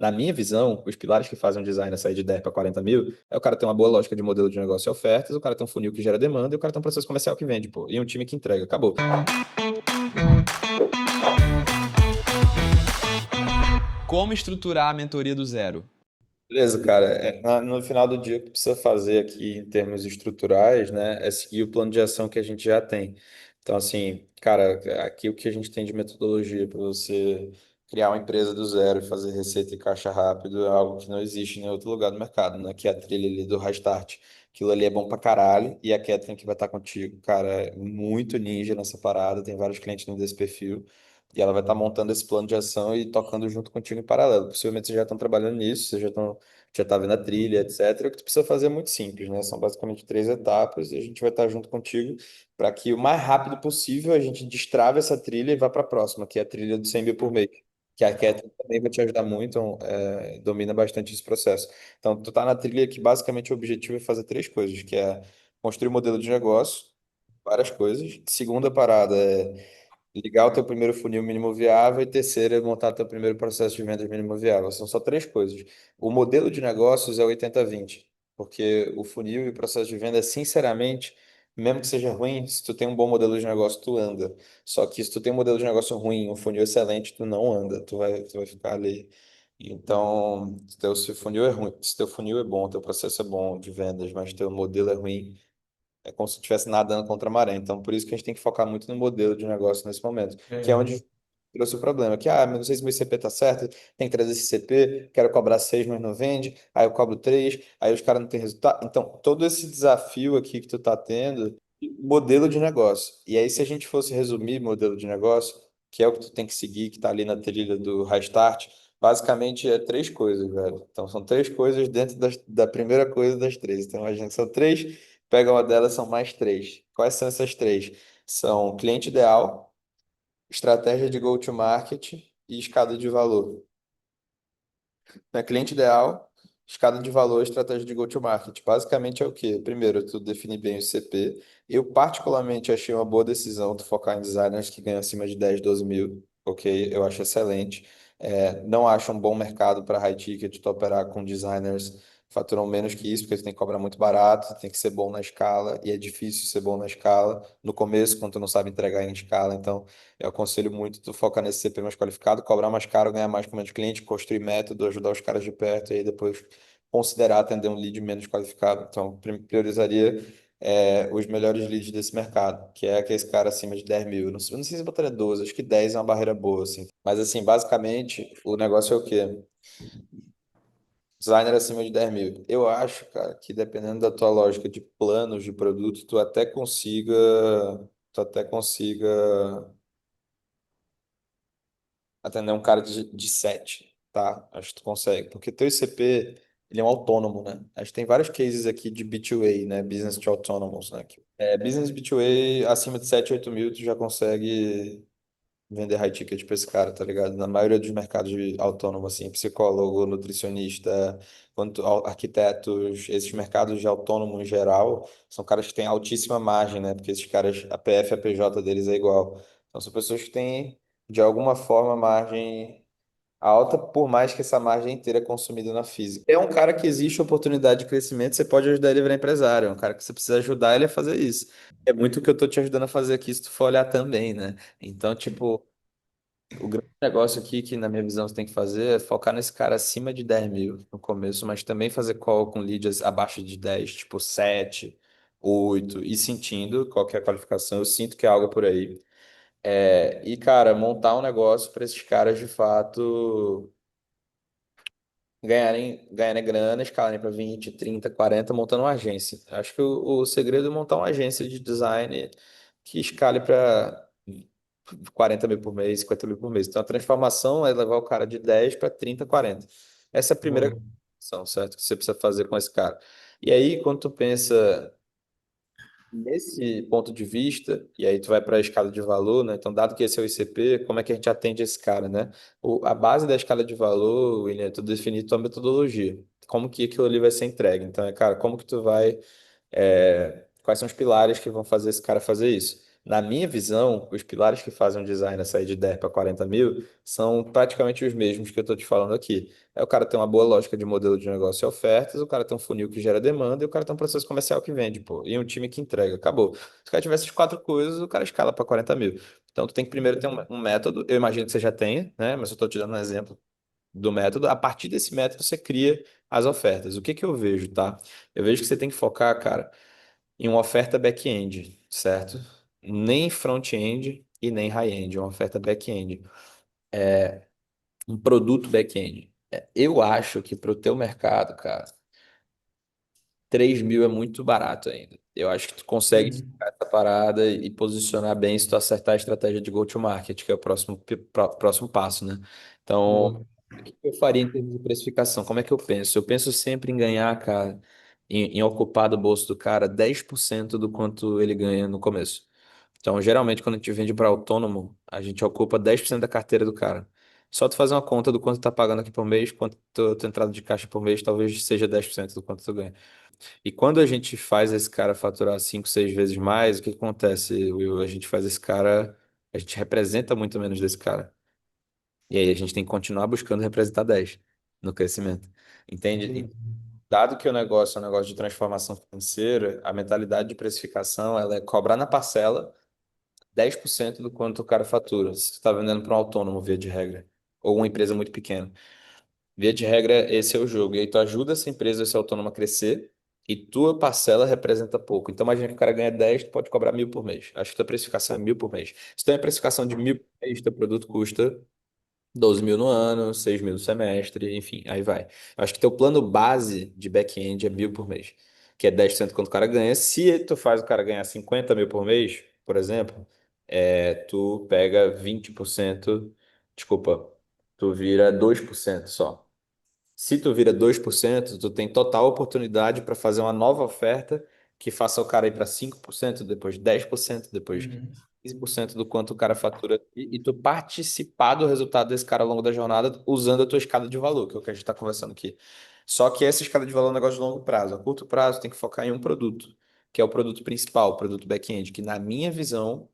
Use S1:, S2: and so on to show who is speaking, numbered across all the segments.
S1: Na minha visão, os pilares que fazem um designer sair de 10 para 40 mil é o cara ter uma boa lógica de modelo de negócio e ofertas, o cara ter um funil que gera demanda e o cara ter um processo comercial que vende, pô. E um time que entrega. Acabou.
S2: Como estruturar a mentoria do zero?
S1: Beleza, cara. No final do dia, o que precisa fazer aqui em termos estruturais, né, é seguir o plano de ação que a gente já tem. Então, assim, cara, aqui o que a gente tem de metodologia para você criar uma empresa do zero e fazer receita e caixa rápido é algo que não existe em nenhum outro lugar do mercado, né? Que é a trilha ali do Restart. Aquilo ali é bom pra caralho e a Catherine que vai estar contigo, cara, é muito ninja nessa parada, tem vários clientes desse perfil. E ela vai estar montando esse plano de ação e tocando junto contigo em paralelo. Possivelmente vocês já estão trabalhando nisso, vocês já tá vendo a trilha, etc. O que tu precisa fazer é muito simples, né? São basicamente três etapas e a gente vai estar junto contigo para que o mais rápido possível a gente destrave essa trilha e vá para a próxima, que é a trilha do 100 mil por mês. Que a Catherine também vai te ajudar muito, então, domina bastante esse processo. Então, tu tá na trilha que basicamente o objetivo é fazer três coisas, que é construir um modelo de negócio, várias coisas. Segunda parada é ligar o teu primeiro funil mínimo viável e terceiro é montar teu primeiro processo de vendas mínimo viável. São só três coisas. O modelo de negócios é 80-20, porque o funil e o processo de venda, sinceramente, mesmo que seja ruim, se tu tem um bom modelo de negócio, tu anda. Só que se tu tem um modelo de negócio ruim, um funil excelente, tu não anda, tu vai ficar ali. Então, se teu funil é ruim, se teu funil é bom, teu processo é bom de vendas, mas teu modelo é ruim, é como se estivesse nadando contra a maré. Então, por isso que a gente tem que focar muito no modelo de negócio nesse momento, que é onde trouxe o problema. Que, mas não sei se meu ICP está certo, tem que trazer esse ICP, quero cobrar 6, mas não vende, aí eu cobro 3, aí os caras não têm resultado. Então, todo esse desafio aqui que tu está tendo, modelo de negócio. E aí, se a gente fosse resumir modelo de negócio, que é o que tu tem que seguir, que está ali na trilha do Restart, basicamente é três coisas, velho. Então, são três coisas dentro da primeira coisa das três. Então, imagina que são três. Pega uma delas, são mais três. Quais são essas três? São cliente ideal, estratégia de go-to-market e escada de valor. Né? Cliente ideal, escada de valor, estratégia de go-to-market. Basicamente é o quê? Primeiro, tu definir bem o CP. Eu, particularmente, achei uma boa decisão tu focar em designers que ganham acima de 10, 12 mil. Ok? Eu acho excelente. Não acho um bom mercado para high ticket tu operar com designers que faturam menos que isso, porque você tem que cobrar muito barato, tem que ser bom na escala, e é difícil ser bom na escala. No começo, quando tu não sabe entregar em escala, então eu aconselho muito tu focar nesse CP mais qualificado, cobrar mais caro, ganhar mais com menos cliente, construir método, ajudar os caras de perto e aí depois considerar atender um lead menos qualificado. Então, priorizaria os melhores leads desse mercado, que é aquele cara acima de 10 mil. Não sei se eu botaria 12, acho que 10 é uma barreira boa, assim. Mas, assim, basicamente, o negócio é o quê? Designer acima de 10 mil. Eu acho, cara, que dependendo da tua lógica de planos de produto, tu até consiga atender um cara de 7, tá? Acho que tu consegue. Porque teu ICP, ele é um autônomo, né? A gente tem vários cases aqui de B2A, né? Business to Autonomous, né? Business B2A, acima de 7, 8 mil, tu já consegue vender high ticket para esse cara, tá ligado? Na maioria dos mercados de autônomo, assim, psicólogo, nutricionista, arquitetos, esses mercados de autônomo em geral, são caras que têm altíssima margem, né? Porque esses caras, a PF e a PJ deles é igual. Então, são pessoas que têm, de alguma forma, margem alta, por mais que essa margem inteira é consumida na física. É um cara que existe oportunidade de crescimento, você pode ajudar ele a virar empresário, é um cara que você precisa ajudar ele a fazer isso. É muito o que eu tô te ajudando a fazer aqui, se tu for olhar também, né? Então, tipo, o grande negócio aqui que, na minha visão, você tem que fazer é focar nesse cara acima de 10 mil no começo, mas também fazer call com leads abaixo de 10, tipo 7, 8, e sentindo qualquer qualificação, eu sinto que é algo por aí. E, cara, montar um negócio para esses caras de fato ganharem grana, escalarem para 20, 30, 40, montando uma agência. Acho que o segredo é montar uma agência de design que escale para 40 mil por mês, 50 mil por mês. Então, a transformação é levar o cara de 10 para 30, 40. Essa é a primeira transformação, certo? Que você precisa fazer com esse cara. E aí, quando tu pensa nesse ponto de vista, e aí tu vai para a escala de valor, né? Então, dado que esse é o ICP, como é que a gente atende esse cara, né? A base da escala de valor, William, é tu definir tua metodologia. Como que aquilo ali vai ser entregue. Então, cara, como que tu vai... quais são os pilares que vão fazer esse cara fazer isso? Na minha visão, os pilares que fazem um designer sair de 10 para 40 mil são praticamente os mesmos que eu estou te falando aqui. É o cara ter uma boa lógica de modelo de negócio e ofertas, o cara tem um funil que gera demanda e o cara tem um processo comercial que vende, pô, e um time que entrega. Acabou. Se o cara tiver essas quatro coisas, o cara escala para 40 mil. Então, tu tem que primeiro ter um método, eu imagino que você já tenha, né? Mas eu estou te dando um exemplo do método. A partir desse método, você cria as ofertas. O que que eu vejo, tá? Eu vejo que você tem que focar, cara, em uma oferta back-end, certo? Nem front-end e nem high-end, uma oferta back-end. Um produto back-end. Eu acho que para o teu mercado, cara, 3 mil é muito barato ainda. Eu acho que tu consegue
S3: Uhum.
S1: tirar essa parada e posicionar bem se tu acertar a estratégia de go-to-market, que é o próximo passo, né? Então,
S3: Boa.
S1: o que eu faria em termos de precificação? Como é que eu penso? Eu penso sempre em ganhar, cara, em ocupar do bolso do cara 10% do quanto ele ganha no começo. Então, geralmente, quando a gente vende para autônomo, a gente ocupa 10% da carteira do cara. Só tu fazer uma conta do quanto tá pagando aqui por mês, quanto tua entrada de caixa por mês, talvez seja 10% do quanto tu ganha. E quando a gente faz esse cara faturar 5, 6 vezes mais, o que acontece, Will? A gente faz esse cara, a gente representa muito menos desse cara. E aí a gente tem que continuar buscando representar 10 no crescimento. Entende? E
S3: Entendi.
S1: dado que o negócio é um negócio de transformação financeira, a mentalidade de precificação ela é cobrar na parcela 10% do quanto o cara fatura. Se você está vendendo para um autônomo, via de regra, ou uma empresa muito pequena. Via de regra, esse é o jogo. E aí tu ajuda essa empresa, esse autônomo a crescer e tua parcela representa pouco. Então imagina que o cara ganha 10, tu pode cobrar 1.000 por mês. Acho que tua precificação é 1.000 por mês. Se tu tem a precificação de 1.000 por mês, teu produto custa 12 mil no ano, 6 mil no semestre, enfim, aí vai. Eu acho que teu plano base de back-end é 1.000 por mês, que é 10% quando o cara ganha. Se tu faz o cara ganhar 50 mil por mês, por exemplo, tu pega 20%, desculpa, tu vira 2% só. Se tu vira 2%, tu tem total oportunidade para fazer uma nova oferta que faça o cara ir para 5%, depois 10%, depois
S3: Uhum.
S1: 15% do quanto o cara fatura e tu participar do resultado desse cara ao longo da jornada usando a tua escada de valor, que é o que a gente está conversando aqui. Só que essa escada de valor é um negócio de longo prazo. A curto prazo tem que focar em um produto, que é o produto principal, o produto back-end, que na minha visão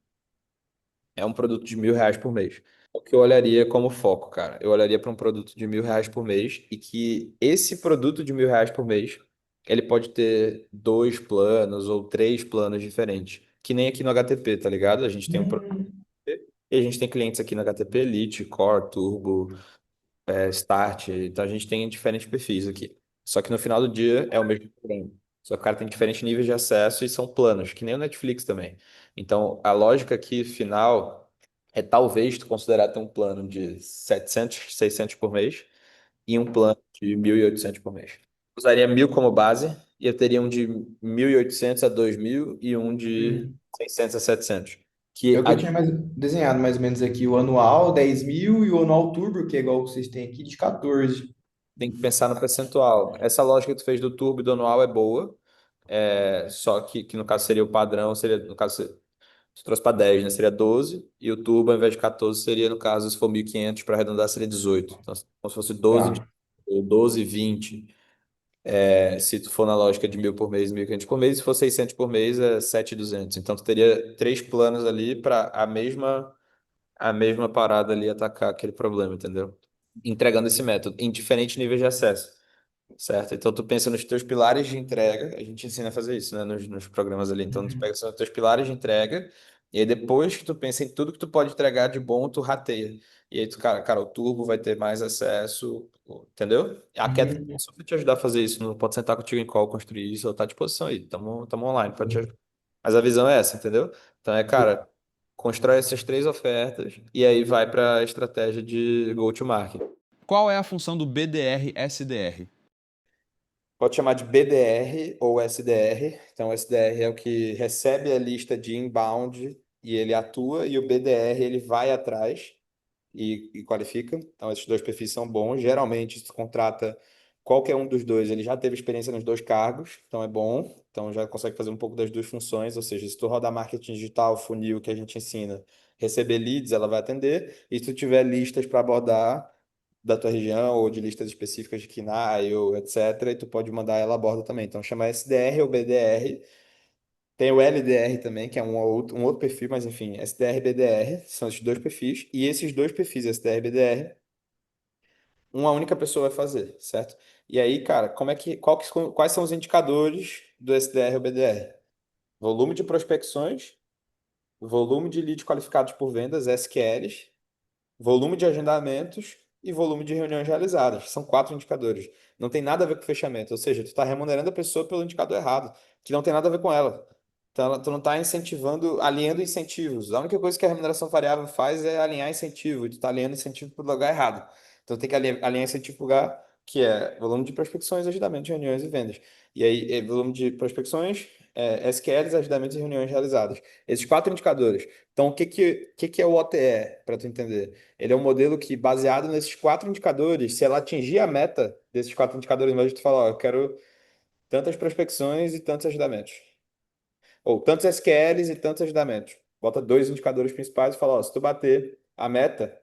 S1: é um produto de 1.000 reais por mês. O que eu olharia como foco, cara? Eu olharia para um produto de 1.000 reais por mês e que esse produto de 1.000 reais por mês, ele pode ter dois planos ou três planos diferentes. Que nem aqui no HTP, tá ligado? A gente tem um produto
S3: Uhum.
S1: e a gente tem clientes aqui no HTP Elite, Core, Turbo, Start. Então a gente tem diferentes perfis aqui. Só que no final do dia é o mesmo programa. Só que o cara tem diferentes níveis de acesso e são planos, que nem o Netflix também. Então a lógica aqui final é talvez tu considerar ter um plano de 700, 600 por mês e um plano de 1.800 por mês. Usaria 1.000 como base e eu teria um de 1.800 a 2.000 e um de
S3: Uhum.
S1: 600 a 700.
S3: É
S1: Que
S3: o que eu tinha desenhado mais ou menos aqui, o anual 10 mil e o anual turbo, que é igual vocês têm aqui, de 14.
S1: tem que pensar no percentual. Essa lógica que tu fez do turbo e do anual é boa, só que no caso seria o padrão, seria, no caso, se tu trouxe para 10, né? Seria 12, e o turbo, ao invés de 14, seria, no caso, se for 1.500 para arredondar, seria 18. Então, como se fosse 12,
S3: Tá.
S1: ou 12, 20. Se tu for na lógica de 1.000 por mês, 1.500 por mês, se for 600 por mês, é 7.200. Então, tu teria três planos ali para a mesma parada ali atacar aquele problema, entendeu? Entregando esse método em diferentes níveis de acesso. Certo? Então, tu pensa nos teus pilares de entrega, a gente ensina a fazer isso, né, nos programas ali. Então, tu pega os teus pilares de entrega, e aí depois que tu pensa em tudo que tu pode entregar de bom, tu rateia. E aí, tu, cara, o turbo vai ter mais acesso, entendeu? A queda
S3: Uhum.
S1: só para te ajudar a fazer isso, não pode sentar contigo em call, construir isso, ela tá à disposição aí, tamo online para te ajudar. Mas a visão é essa, entendeu? Então, cara, constrói essas três ofertas e aí vai para a estratégia de go-to-market.
S2: Qual é a função do BDR-SDR?
S1: Pode chamar de BDR ou SDR. Então, o SDR é o que recebe a lista de inbound e ele atua, e o BDR ele vai atrás e qualifica. Então, esses dois perfis são bons. Geralmente, se tu contrata qualquer um dos dois, ele já teve experiência nos dois cargos, então é bom. Então, já consegue fazer um pouco das duas funções. Ou seja, se tu rodar marketing digital, funil que a gente ensina, receber leads, ela vai atender. E se tu tiver listas para abordar da tua região ou de listas específicas de KNAI ou etc. E tu pode mandar ela a bordo também. Então chama SDR ou BDR. Tem o LDR também, que é um outro perfil, mas enfim, SDR e BDR são esses dois perfis. E esses dois perfis, SDR e BDR, uma única pessoa vai fazer, certo? E aí, cara, quais são os indicadores do SDR ou BDR? Volume de prospecções, volume de leads qualificados por vendas, SQLs, volume de agendamentos e volume de reuniões realizadas. São quatro indicadores. Não tem nada a ver com fechamento. Ou seja, tu está remunerando a pessoa pelo indicador errado, que não tem nada a ver com ela. Então, tu não está incentivando, alinhando incentivos. A única coisa que a remuneração variável faz é alinhar incentivo, e tu está alinhando incentivo para o lugar errado. Então, tem que alinhar incentivo para o lugar que é volume de prospecções, agendamentos, reuniões e vendas. E aí, volume de prospecções, SQLs, agendamentos e reuniões realizadas. Esses quatro indicadores. Então, o que é o OTE, para tu entender? Ele é um modelo que, baseado nesses quatro indicadores, se ela atingir a meta desses quatro indicadores, mas tu fala, ó, eu quero tantas prospecções e tantos agendamentos. Ou tantos SQLs e tantos agendamentos. Bota dois indicadores principais e fala, ó, se tu bater a meta,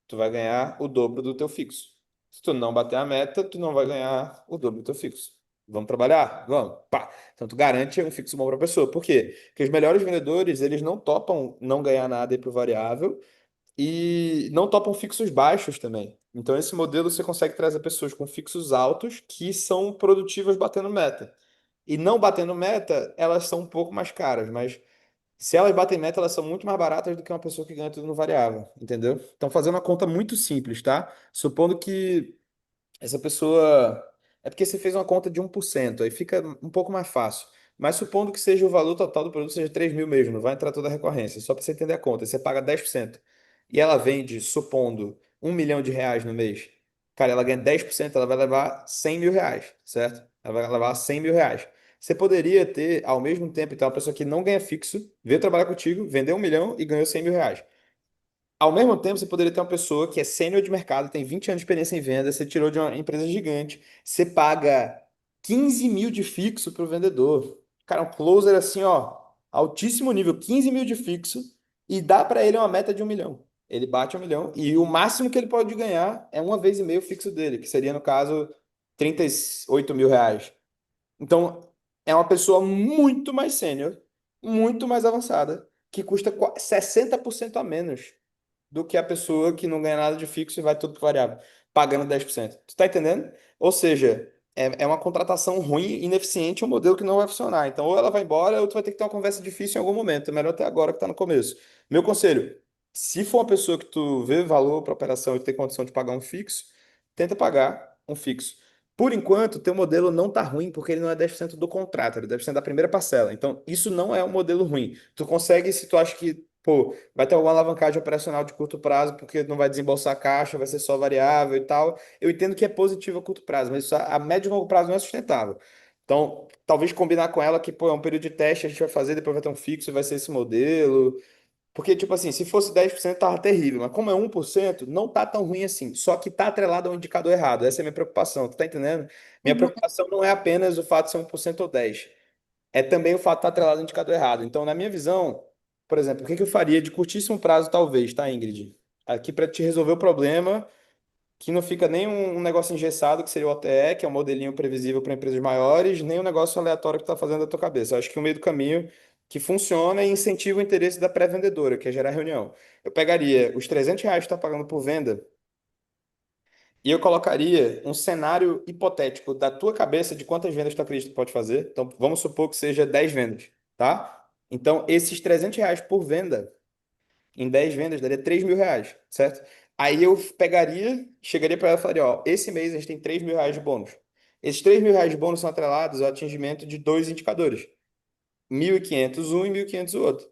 S1: tu vai ganhar o dobro do teu fixo. Se tu não bater a meta, tu não vai ganhar o dobro do teu fixo. Vamos trabalhar? Vamos. Pá. Então tu garante um fixo bom para a pessoa. Por quê? Porque os melhores vendedores, eles não topam não ganhar nada aí pro variável e não topam fixos baixos também. Então, esse modelo você consegue trazer pessoas com fixos altos que são produtivas batendo meta. E não batendo meta, elas são um pouco mais caras, mas se elas batem meta, elas são muito mais baratas do que uma pessoa que ganha tudo no variável, entendeu? Então, fazendo uma conta muito simples, tá? Supondo que essa pessoa. É porque você fez uma conta de 1%, aí fica um pouco mais fácil. Mas supondo que seja o valor total do produto seja 3 mil mesmo, não vai entrar toda a recorrência, só para você entender a conta. Você paga 10% e ela vende, supondo, 1 milhão de reais no mês. Cara, ela ganha 10%, ela vai levar 100 mil reais, certo? Ela vai levar 100 mil reais. Você poderia ter, ao mesmo tempo, então, uma pessoa que não ganha fixo, veio trabalhar contigo, vendeu 1 milhão e ganhou 100 mil reais. Ao mesmo tempo, você poderia ter uma pessoa que é sênior de mercado, tem 20 anos de experiência em venda, você tirou de uma empresa gigante, você paga 15 mil de fixo para o vendedor. Cara, um closer assim, ó, altíssimo nível, 15 mil de fixo, e dá para ele uma meta de 1 milhão. Ele bate 1 milhão, e o máximo que ele pode ganhar é uma vez e meio o fixo dele, que seria, no caso, 38 mil reais. Então, é uma pessoa muito mais sênior, muito mais avançada, que custa 60% a menos do que a pessoa que não ganha nada de fixo e vai tudo pro variável, pagando 10%. Tu tá entendendo? Ou seja, é uma contratação ruim, ineficiente, um modelo que não vai funcionar. Então, ou ela vai embora, ou tu vai ter que ter uma conversa difícil em algum momento. É melhor até agora que tá no começo. Meu conselho, se for uma pessoa que tu vê valor para operação e tem condição de pagar um fixo, tenta pagar um fixo. Por enquanto, teu modelo não tá ruim porque ele não é 10% do contrato, ele é 10% da primeira parcela. Então, isso não é um modelo ruim. Tu consegue, se tu acha que, pô, vai ter alguma alavancagem operacional de curto prazo, porque não vai desembolsar caixa, vai ser só variável e tal. Eu entendo que é positivo a curto prazo, mas isso a médio e longo prazo não é sustentável. Então, talvez combinar com ela que, pô, é um período de teste, a gente vai fazer, depois vai ter um fixo, vai ser esse modelo. Porque, tipo assim, se fosse 10% tava terrível, mas como é 1% não tá tão ruim assim. Só que tá atrelado ao indicador errado. Essa é a minha preocupação, tu tá entendendo? Minha
S4: Uhum.
S1: preocupação não é apenas o fato de ser 1% ou 10%. É também o fato de estar atrelado ao indicador errado. Então, na minha visão, por exemplo, o que que eu faria de curtíssimo prazo, talvez, tá, Ingrid? Aqui para te resolver o problema, que não fica nem um negócio engessado, que seria o OTE, que é um modelinho previsível para empresas maiores, nem um negócio aleatório que está fazendo da tua cabeça. Eu acho que o meio do caminho que funciona e incentiva o interesse da pré-vendedora, que é gerar reunião. Eu pegaria os 300 reais que está pagando por venda e eu colocaria um cenário hipotético da tua cabeça de quantas vendas tu acredita que pode fazer. Então, vamos supor que seja 10 vendas, tá? Então, esses 300 reais por venda, em 10 vendas, daria 3 mil reais, certo? Aí eu pegaria, chegaria para ela e falaria, ó, esse mês a gente tem 3 mil reais de bônus. Esses 3 mil reais de bônus são atrelados ao atingimento de dois indicadores, 1.500 um e 1.500 o outro.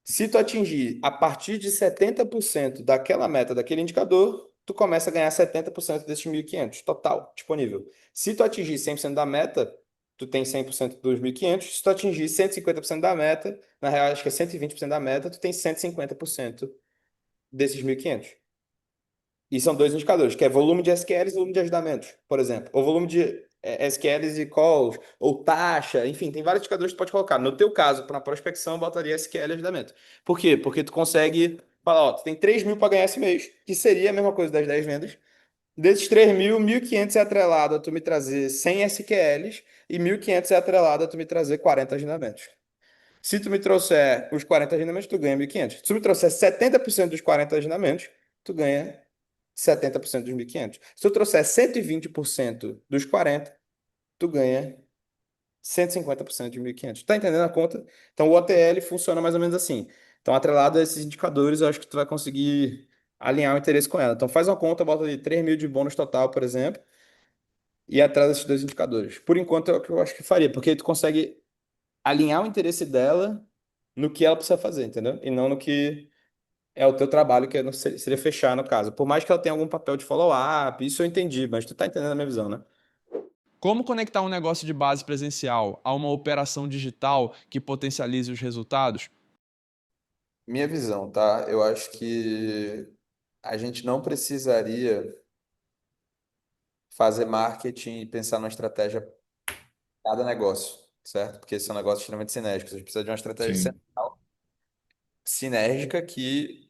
S1: Se tu atingir a partir de 70% daquela meta, daquele indicador, tu começa a ganhar 70% desses 1.500 total, disponível. Se tu atingir 100% da meta, tu tem 100% dos 1.500. Se tu atingir 150% da meta, na real acho que é 120% da meta, tu tem 150% desses 1.500. E são dois indicadores, que é volume de SQLs e volume de agendamentos, por exemplo. Ou volume de SQLs e calls, ou taxa, enfim, tem vários indicadores que tu pode colocar. No teu caso, para prospecção, eu botaria SQL e agendamento. Por quê? Porque tu consegue falar, ó, tu tem 3 mil para ganhar esse mês, que seria a mesma coisa das 10 vendas. Desses 3 mil, 1.500 é atrelado a tu me trazer 100 SQLs e 1.500 é atrelado a tu me trazer 40 agendamentos. Se tu me trouxer os 40 agendamentos, tu ganha 1.500. Se tu me trouxer 70% dos 40 agendamentos, tu ganha 70% dos 1.500. Se tu trouxer 120% dos 40, tu ganha 150% de 1.500. Tá entendendo a conta? Então, o OTL funciona mais ou menos assim. Então, atrelado a esses indicadores, eu acho que tu vai conseguir alinhar o interesse com ela. Então, faz uma conta, bota ali 3 mil de bônus total, por exemplo, e atrás desses dois indicadores. Por enquanto, é o que eu acho que faria, porque aí tu consegue alinhar o interesse dela no que ela precisa fazer, entendeu? E não no que é o teu trabalho, que seria fechar, no caso. Por mais que ela tenha algum papel de follow-up, isso eu entendi, mas tu tá entendendo a minha visão, né?
S2: Como conectar um negócio de base presencial a uma operação digital que potencialize os resultados?
S1: Minha visão, tá? Eu acho que a gente não precisaria fazer marketing e pensar numa estratégia para cada negócio, certo? Porque esse é um negócio extremamente sinérgico. A gente precisa de uma estratégia
S4: Sim,
S1: sinérgica que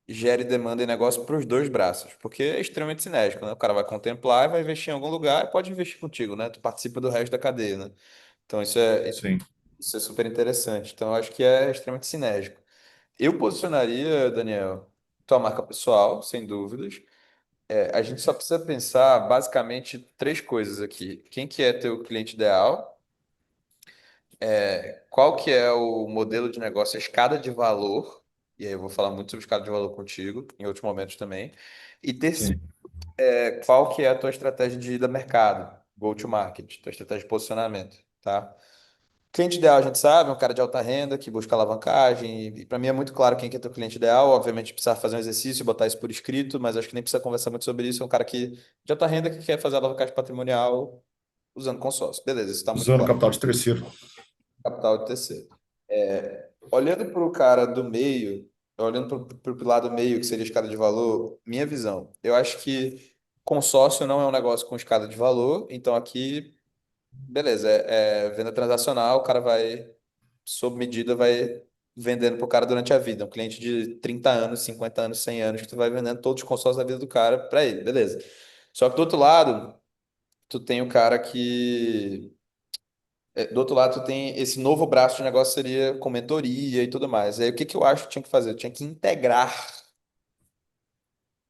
S1: gere demanda e negócio para os dois braços, porque é extremamente sinérgico, né? O cara vai contemplar e vai investir em algum lugar e pode investir contigo, né? Tu participa do resto da cadeia, né? Então
S4: sim.
S1: isso é super interessante. Então eu acho que é extremamente sinérgico. Eu posicionaria, Daniel, tua marca pessoal, sem dúvidas. A gente só precisa pensar basicamente três coisas aqui. Quem que é teu cliente ideal? Qual que é o modelo de negócio, a escada de valor? E aí eu vou falar muito sobre escada de valor contigo, em outros momentos também. E terceiro,
S4: Sim.
S1: qual que é a tua estratégia de ida a mercado? Go to market, tua estratégia de posicionamento, tá? Cliente ideal, a gente sabe, é um cara de alta renda que busca alavancagem. E para mim é muito claro quem que é teu cliente ideal. Obviamente, precisa fazer um exercício, botar isso por escrito, mas acho que nem precisa conversar muito sobre isso. É um cara de alta renda que quer fazer alavancagem patrimonial usando consórcio. Beleza, isso está muito
S4: Usando
S1: claro.
S4: capital de terceiro.
S1: Capital de terceiro. Olhando para o cara do meio, olhando para o lado meio, que seria a escada de valor, minha visão, eu acho que consórcio não é um negócio com escada de valor, então aqui, beleza, é venda transacional, o cara vai, sob medida, vai vendendo para o cara durante a vida. Um cliente de 30 anos, 50 anos, 100 anos, que tu vai vendendo todos os consórcios da vida do cara para ele, beleza. Só que do outro lado, tu tem o cara que do outro lado, tu tem esse novo braço de negócio seria com mentoria e tudo mais. Aí o que que eu acho que tinha que fazer? Eu tinha que integrar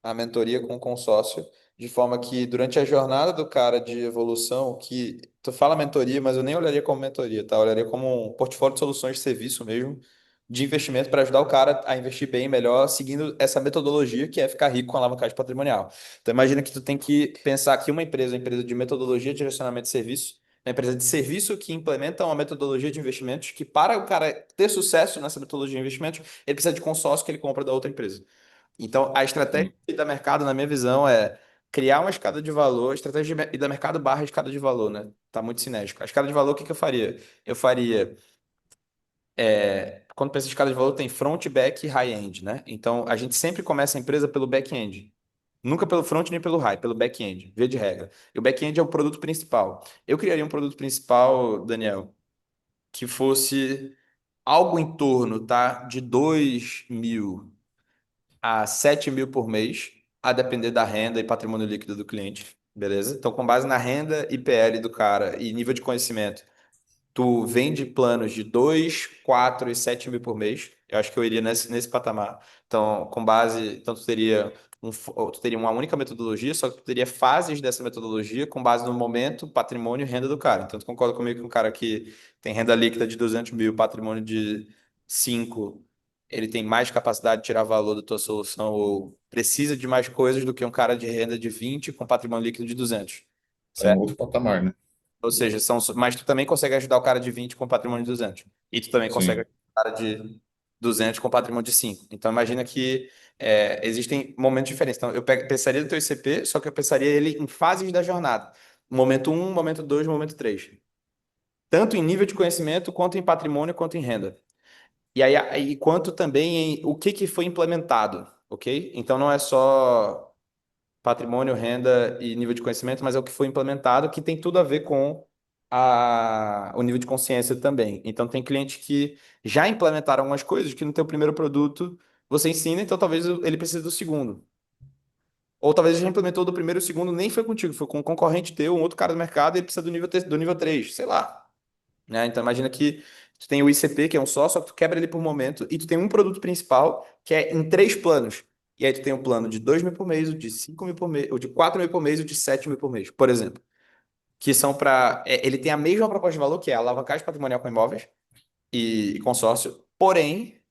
S1: a mentoria com o consórcio, de forma que durante a jornada do cara de evolução, que tu fala mentoria, mas eu nem olharia como mentoria, tá? Eu olharia como um portfólio de soluções de serviço mesmo, de investimento para ajudar o cara a investir bem melhor, seguindo essa metodologia que é ficar rico com alavancagem patrimonial. Então imagina que tu tem que pensar que uma empresa de metodologia de direcionamento de serviço, uma empresa de serviço que implementa uma metodologia de investimentos que para o cara ter sucesso nessa metodologia de investimentos, ele precisa de consórcio que ele compra da outra empresa. Então, a estratégia
S4: Sim.
S1: da mercado, na minha visão, é criar uma escada de valor, estratégia da mercado barra escada de valor, né? Tá muito cinético. A escada de valor, o que que eu faria? Eu faria, quando pensa em escada de valor, tem front, back e high-end, né? Então, a gente sempre começa a empresa pelo back-end. Nunca pelo front nem pelo high, pelo back-end, via de regra. E o back-end é o produto principal. Eu criaria um produto principal, Daniel, que fosse algo em torno, tá? De 2.000 a 7 mil por mês, a depender da renda e patrimônio líquido do cliente, beleza? Então, com base na renda e PL do cara e nível de conhecimento, tu vende planos de 2, 4 e 7 mil por mês. Eu acho que eu iria nesse patamar. Então, então tu teria uma única metodologia, só que tu teria fases dessa metodologia com base no momento, patrimônio e renda do cara. Então, tu concorda comigo que um cara que tem renda líquida de 200 mil, patrimônio de 5, ele tem mais capacidade de tirar valor da tua solução ou precisa de mais coisas do que um cara de renda de 20 com patrimônio líquido de 200.
S4: Tá em outro patamar, né?
S1: Ou seja, mas tu também consegue ajudar o cara de 20 com patrimônio de 200. E tu também consegue
S4: Sim.
S1: ajudar o cara de 200 com patrimônio de 5. Então, imagina que existem momentos diferentes. Então, pensaria no teu ICP, só que eu pensaria ele em fases da jornada. Momento um, momento 2, momento 3. Tanto em nível de conhecimento, quanto em patrimônio, quanto em renda. E aí, quanto também em o que que foi implementado, ok? Então, não é só patrimônio, renda e nível de conhecimento, mas é o que foi implementado, que tem tudo a ver com o nível de consciência também. Então, tem cliente que já implementaram algumas coisas que no teu primeiro produto você ensina, então talvez ele precise do segundo. Ou talvez ele já implementou do primeiro e o segundo, nem foi contigo, foi com um concorrente teu, um outro cara do mercado, e ele precisa do nível 3, sei lá. Né? Então, imagina que Tu tem o ICP, que é um só que tu quebra ele por momento, e tu tem um produto principal, que é em 3 planos. E aí tu tem um plano de 2 mil por mês, o de 5 mil por mês, o de 4 mil por mês e o de 7 mil por mês, por exemplo. Que são para. Ele tem a mesma proposta de valor, que é alavancagem patrimonial com imóveis e consórcio. Porém,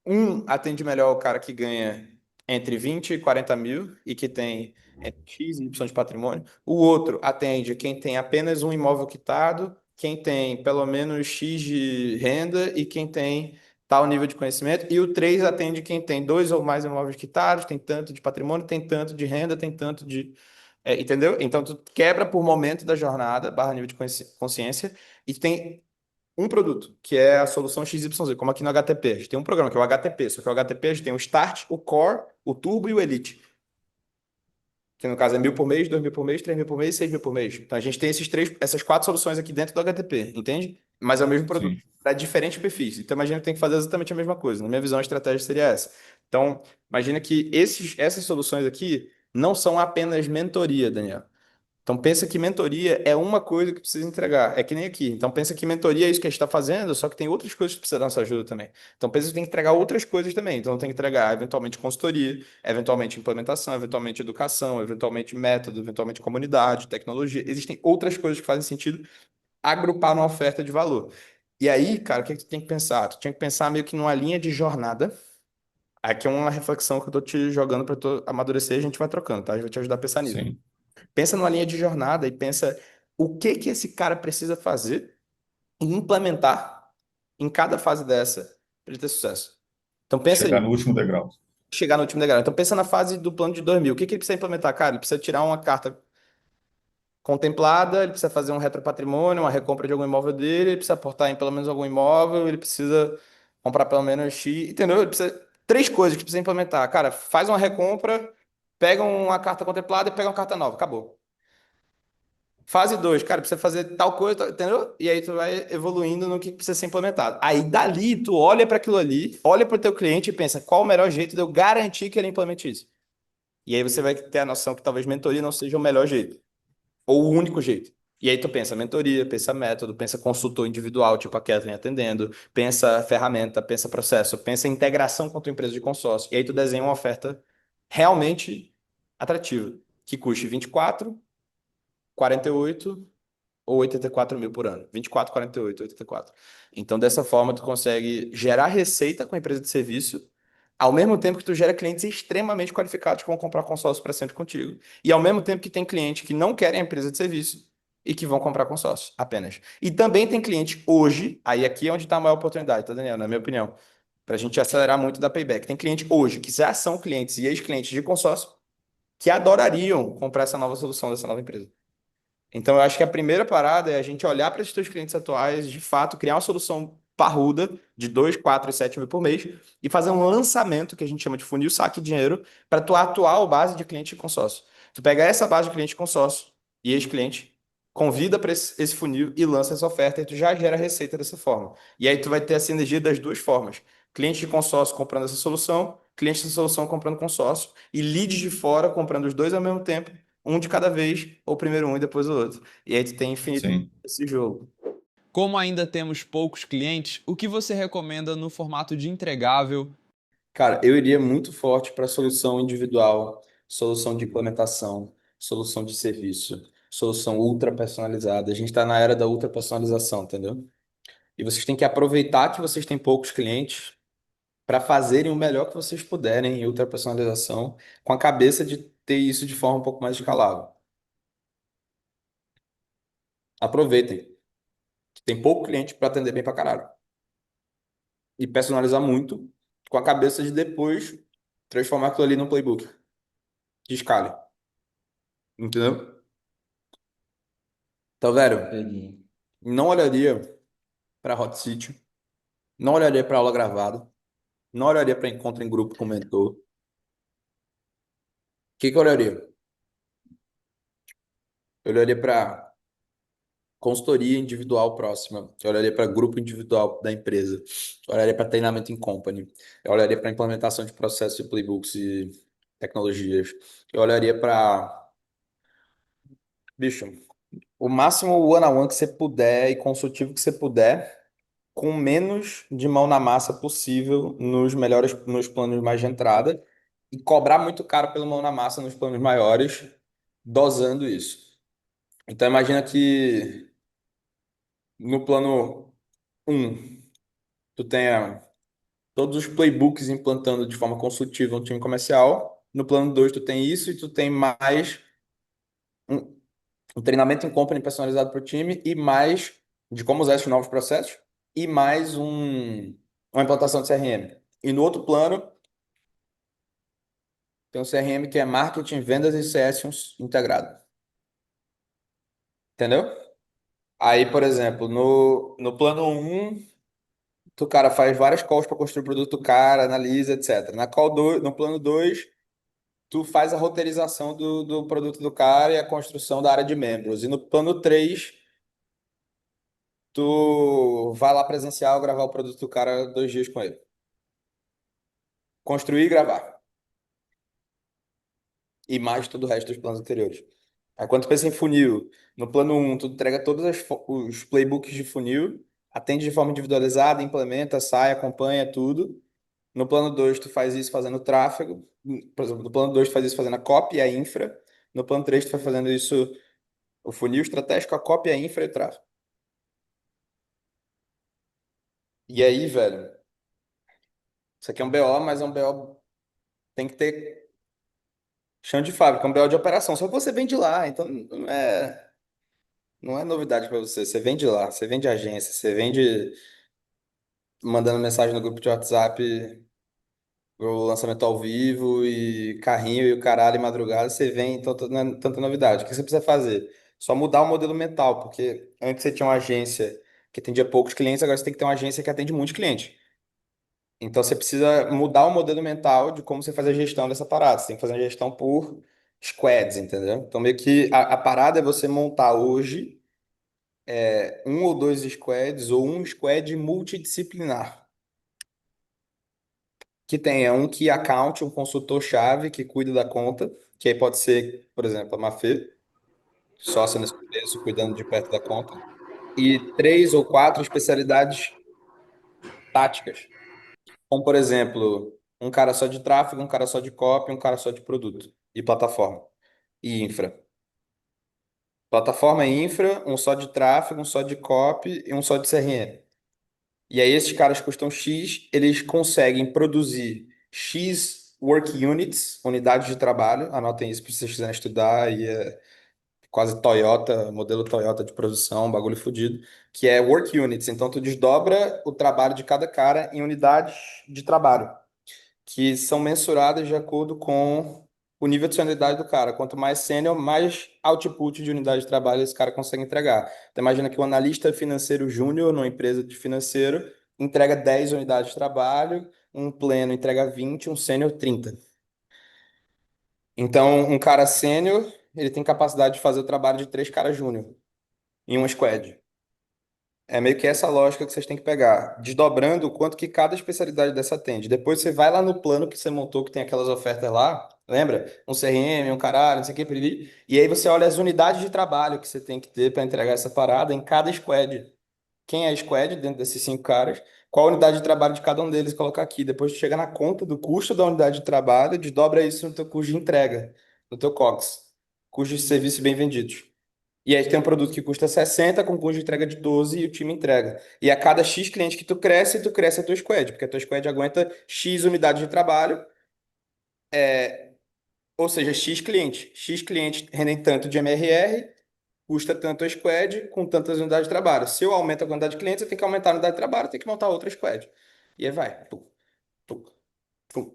S1: um atende melhor o cara que ganha entre 20 e 40 mil e que tem X e Y de patrimônio. O outro atende quem tem apenas um imóvel quitado, quem tem pelo menos X de renda e quem tem tal nível de conhecimento. E o 3 atende quem tem dois ou mais imóveis quitados, tem tanto de patrimônio, tem tanto de renda, tem tanto de. Entendeu? Então, tu quebra por momento da jornada, barra nível de consciência, e tu tem um produto, que é a solução XYZ, como aqui no HTP. A gente tem um programa que é o HTP, só que o HTP a gente tem o Start, o Core, o Turbo e o Elite. Que no caso é 1.000 por mês, 2.000 por mês, 3.000 por mês, 6.000 por mês. Então a gente tem essas 4 soluções aqui dentro do HTP, entende? Mas é o mesmo produto,
S4: Sim,
S1: para diferentes perfis. Então imagina que tem que fazer exatamente a mesma coisa. Na minha visão, a estratégia seria essa. Então, imagina que essas soluções aqui não são apenas mentoria, Daniel. Então pensa que mentoria é uma coisa que precisa entregar. É que nem aqui. Então pensa que mentoria é isso que a gente está fazendo, só que tem outras coisas que precisam da nossa ajuda também. Então pensa que tem que entregar outras coisas também. Então tem que entregar eventualmente consultoria, eventualmente implementação, eventualmente educação, eventualmente método, eventualmente comunidade, tecnologia. Existem outras coisas que fazem sentido agrupar numa oferta de valor. E aí, cara, o que é que tu tem que pensar? Tu tinha que pensar meio que numa linha de jornada. Aqui é uma reflexão que eu tô te jogando para tu amadurecer e a gente vai trocando, tá? Eu vou te ajudar a pensar nisso.
S4: sim,
S1: Pensa numa linha de jornada e pensa o que que esse cara precisa fazer e implementar em cada fase dessa para ele ter sucesso. Então pensa
S4: chegar
S1: aí,
S4: no último degrau.
S1: chegar no último degrau. Então pensa na fase do plano de 2.000. O que que ele precisa implementar, cara? Ele precisa tirar uma carta contemplada, ele precisa fazer um retropatrimônio, uma recompra de algum imóvel dele, ele precisa aportar em pelo menos algum imóvel, ele precisa comprar pelo menos X, entendeu? Ele precisa três coisas que precisa implementar. Cara, faz uma recompra, pega uma carta contemplada e pega uma carta nova, acabou. Fase 2, cara, precisa fazer tal coisa, entendeu? E aí tu vai evoluindo no que precisa ser implementado. Aí dali tu olha para aquilo ali, olha para o teu cliente e pensa qual o melhor jeito de eu garantir que ele implemente isso. E aí você vai ter a noção que talvez mentoria não seja o melhor jeito, ou o único jeito. E aí tu pensa mentoria, pensa método, pensa consultor individual, tipo a Kathleen atendendo, pensa ferramenta, pensa processo, pensa integração com a tua empresa de consórcio. E aí tu desenha uma oferta realmente atrativa, que custe 24, 48 ou 84 mil por ano. 24, 48, 84. Então, dessa forma, tu consegue gerar receita com a empresa de serviço, ao mesmo tempo que tu gera clientes extremamente qualificados que vão comprar consórcio para sempre contigo. E ao mesmo tempo que tem cliente que não querem a empresa de serviço e que vão comprar consórcio apenas. E também tem cliente hoje, aí aqui é onde está a maior oportunidade, tá, Daniel? Na minha opinião, para a gente acelerar muito da payback. Tem cliente hoje que já são clientes e ex-clientes de consórcio que adorariam comprar essa nova solução dessa nova empresa. Então, eu acho que a primeira parada é a gente olhar para esses teus clientes atuais, de fato, criar uma solução parruda de 2, 4 e 7 mil por mês e fazer um lançamento que a gente chama de funil saque de dinheiro para tua atual base de cliente de consórcio. Tu pega essa base de cliente de consórcio e ex-cliente, convida para esse funil e lança essa oferta e tu já gera receita dessa forma. E aí tu vai ter a sinergia das duas formas. Cliente de consórcio comprando essa solução, cliente de solução comprando consórcio e leads de fora comprando os dois ao mesmo tempo um de cada vez, ou primeiro um e depois o outro. E aí tu tem infinito
S4: Sim.
S1: esse jogo.
S2: Como ainda temos poucos clientes, o que você recomenda no formato de entregável?
S1: Cara, eu iria muito forte para solução individual, solução de implementação, solução de serviço, solução ultra personalizada. A gente está na era da ultra personalização, entendeu? E vocês têm que aproveitar que vocês têm poucos clientes para fazerem o melhor que vocês puderem em ultra personalização, com a cabeça de ter isso de forma um pouco mais escalável. Aproveitem. Tem pouco cliente para atender bem para caralho. E personalizar muito, com a cabeça de depois transformar aquilo ali no playbook de escala. Entendeu? Então, velho,
S3: Peguei.
S1: não olharia para Hot City, não olharia para aula gravada, não olharia para encontro em grupo com mentor. O que que eu olharia? Eu olharia para consultoria individual próxima, eu olharia para grupo individual da empresa, eu olharia para treinamento em company, eu olharia para implementação de processos e playbooks e tecnologias, eu olharia para, bicho, o máximo one-on-one que você puder e consultivo que você puder, com menos de mão na massa possível nos planos mais de entrada e cobrar muito caro pelo mão na massa nos planos maiores, dosando isso. Então imagina que no plano um tu tenha todos os playbooks implantando de forma consultiva um time comercial. No plano 2 tu tem isso e tu tem mais um, um treinamento em company personalizado para o time e mais de como usar esses novos processos e mais uma implantação de CRM. E no outro plano, tem um CRM que é marketing, vendas e CS integrado. Entendeu? Aí, por exemplo, no plano um o cara faz várias calls para construir o produto do cara, analisa, etc. No plano 2 tu faz a roteirização do produto do cara e a construção da área de membros. E no plano 3 tu vai lá presencial gravar o produto do cara 2 dias com ele. Construir e gravar. E mais todo o resto dos planos anteriores. Aí quando tu pensa em funil, no plano um tu entrega todos os playbooks de funil, atende de forma individualizada, implementa, sai, acompanha tudo. No plano 2 tu faz isso fazendo tráfego. Por exemplo, no plano 2 tu faz isso fazendo a copy e a infra. No plano 3 tu vai fazendo isso, o funil estratégico, a copy, a infra e o tráfego. E aí, velho, isso aqui é um BO, mas é um BO, tem que ter chão de fábrica, é um BO de operação. Só que você vende lá, então não é novidade para você. Você vende lá, você vende agência, você vende mandando mensagem no grupo de WhatsApp, o lançamento ao vivo e carrinho e o caralho e madrugada, você vem, então não é tanta novidade. O que você precisa fazer? Só mudar o modelo mental, porque antes você tinha uma agência que atendia poucos clientes, agora você tem que ter uma agência que atende muitos clientes. Então você precisa mudar o modelo mental de como você faz a gestão dessa parada. Você tem que fazer a gestão por squads, entendeu? Então meio que a parada é você montar hoje um ou dois squads ou um squad multidisciplinar. Que tenha um key account, um consultor-chave que cuida da conta, que aí pode ser, por exemplo, a Mafê, sócia nesse começo, cuidando de perto da conta, e 3 ou 4 especialidades táticas, como, por exemplo, um cara só de tráfego, um cara só de copy, um cara só de produto e plataforma e infra. Plataforma e infra, um só de tráfego, um só de copy e um só de CRM. E aí esses caras custam X, eles conseguem produzir X work units, unidades de trabalho, anotem isso para vocês quiserem estudar, e é quase Toyota, modelo Toyota de produção, um bagulho fodido, que é work units. Então tu desdobra o trabalho de cada cara em unidades de trabalho que são mensuradas de acordo com o nível de senioridade do cara. Quanto mais sênior, mais output de unidade de trabalho esse cara consegue entregar. Então, imagina que o analista financeiro júnior numa empresa de financeiro entrega 10 unidades de trabalho, um pleno entrega 20, um sênior 30. Então, um cara sênior, ele tem capacidade de fazer o trabalho de 3 caras júnior em uma squad. É meio que essa lógica que vocês têm que pegar, desdobrando o quanto que cada especialidade dessa atende. Depois você vai lá no plano que você montou, que tem aquelas ofertas lá, lembra? Um CRM, um caralho, não sei o que, piriri. E aí você olha as unidades de trabalho que você tem que ter para entregar essa parada em cada squad. Quem é a squad dentro desses 5 caras? Qual a unidade de trabalho de cada um deles? Colocar aqui. Depois tu chega na conta do custo da unidade de trabalho, desdobra isso no teu custo de entrega, no teu COGS, custo de serviços bem vendidos. E aí tem um produto que custa 60 com custo de entrega de 12 e o time entrega. E a cada X cliente que tu cresce a tua squad, porque a tua squad aguenta X unidades de trabalho, ou seja, X clientes. X clientes rendem tanto de MRR, custa tanto a squad com tantas unidades de trabalho. Se eu aumento a quantidade de clientes, eu tenho que aumentar a unidade de trabalho, eu tenho que montar outra squad. E aí vai. Pum, pum, pum,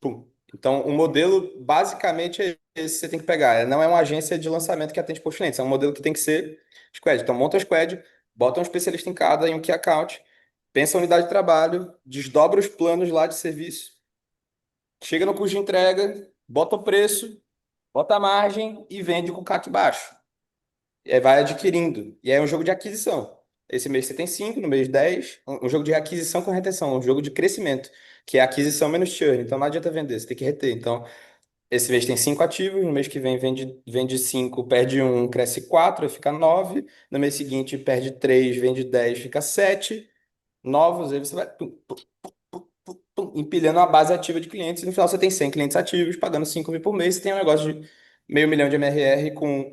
S1: pum. Então, o modelo basicamente é esse que você tem que pegar. Não é uma agência de lançamento que atende por clientes, é um modelo que tem que ser squad. Então, monta a squad, bota um especialista em cada, em um key account, pensa a unidade de trabalho, desdobra os planos lá de serviço, chega no custo de entrega, bota o preço, bota a margem e vende com CAC baixo. E aí vai adquirindo. E aí é um jogo de aquisição. Esse mês você tem 5, no mês 10. Um jogo de aquisição com retenção, um jogo de crescimento, que é aquisição menos churn. Então não adianta vender, você tem que reter. Então esse mês tem 5 ativos, no mês que vem vende 5, perde um, cresce 4, aí fica 9. No mês seguinte perde 3, vende 10, fica 7 novos, aí você vai empilhando uma base ativa de clientes, e no final você tem 100 clientes ativos, pagando 5 mil por mês, você tem um negócio de meio milhão de MRR com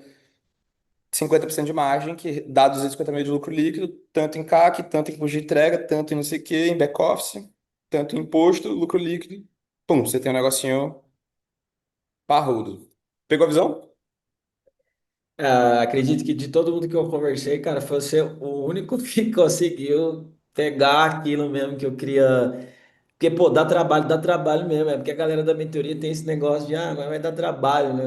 S1: 50% de margem, que dá 250 mil de lucro líquido, tanto em CAC, tanto em custo de entrega, tanto em não sei o que, em back-office, tanto em imposto, lucro líquido. Pum, você tem um negocinho parrudo. Pegou a visão?
S5: Ah, acredito que de todo mundo que eu conversei, cara, foi você o único que conseguiu pegar aquilo mesmo que eu queria. Porque, pô, dá trabalho mesmo. É porque a galera da mentoria tem esse negócio de, mas vai dar trabalho, né?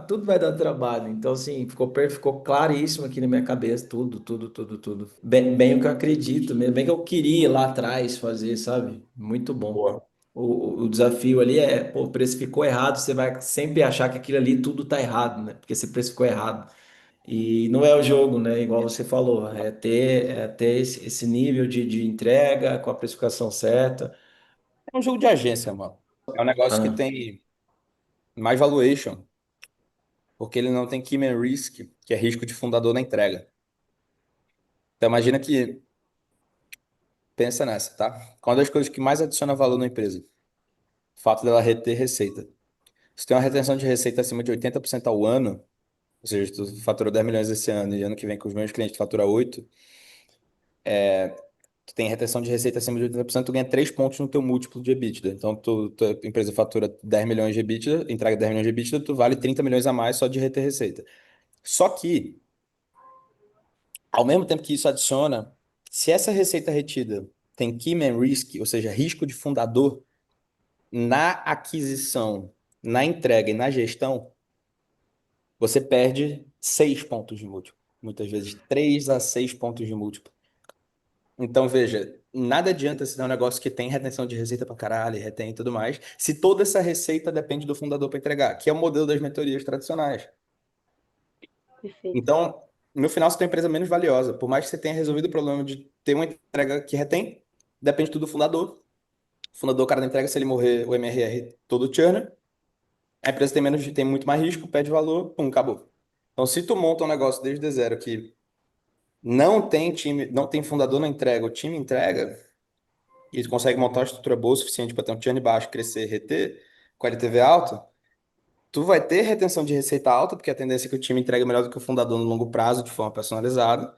S5: Tudo vai dar trabalho. Então, assim, ficou claríssimo aqui na minha cabeça, tudo, tudo, tudo, tudo. Bem o que eu acredito mesmo, bem que eu queria lá atrás fazer, sabe? Muito bom.
S1: Boa.
S5: O desafio ali é, pô, precificou errado, você vai sempre achar que aquilo ali tudo tá errado, né? Porque você precificou errado. E não é o jogo, né? Igual você falou, é ter esse nível de entrega com a precificação certa.
S1: É um jogo de agência, mano. É um negócio que
S5: Ah,
S1: tem mais valuation, porque ele não tem key man risk, que é risco de fundador na entrega. Então imagina que, pensa nessa, tá? Uma das coisas que mais adiciona valor na empresa, o fato dela reter receita. Se tem uma retenção de receita acima de 80% ao ano, ou seja, tu faturou 10 milhões esse ano e ano que vem com os meus clientes tu fatura 8, tu tem retenção de receita acima de 80%, tu ganha 3 pontos no teu múltiplo de EBITDA. Então, tua empresa fatura 10 milhões de EBITDA, entrega 10 milhões de EBITDA, tu vale 30 milhões a mais só de reter receita. Só que, ao mesmo tempo que isso adiciona, se essa receita retida tem key man risk, ou seja, risco de fundador, na aquisição, na entrega e na gestão, você perde 6 pontos de múltiplo. Muitas vezes 3 a 6 pontos de múltiplo. Então, veja, nada adianta se dar um negócio que tem retenção de receita pra caralho, e retém e tudo mais, se toda essa receita depende do fundador para entregar, que é o modelo das mentorias tradicionais.
S6: Perfeito.
S1: Então, no final, você tem uma empresa menos valiosa. Por mais que você tenha resolvido o problema de ter uma entrega que retém, depende tudo do fundador. O fundador, o cara da entrega, se ele morrer, o MRR todo churn, a empresa tem muito mais risco, perde valor, pum, acabou. Então, se tu monta um negócio desde zero que não tem time, não tem fundador na entrega, o time entrega, e tu consegue montar uma estrutura boa o suficiente para ter um churn baixo, crescer, reter, com LTV alto, tu vai ter retenção de receita alta, porque a tendência é que o time entregue melhor do que o fundador no longo prazo, de forma personalizada.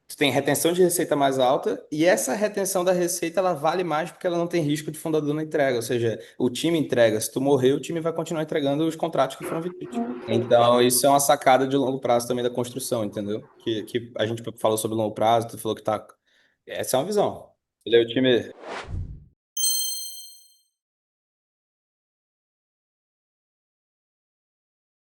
S1: Tu tem retenção de receita mais alta, e essa retenção da receita ela vale mais porque ela não tem risco de fundador na entrega. Ou seja, o time entrega, se tu morrer, o time vai continuar entregando os contratos que foram vendidos. Então, isso é uma sacada de longo prazo também da construção, entendeu? Que a gente falou sobre longo prazo, tu falou que tá. Essa é uma visão. Ele é o time.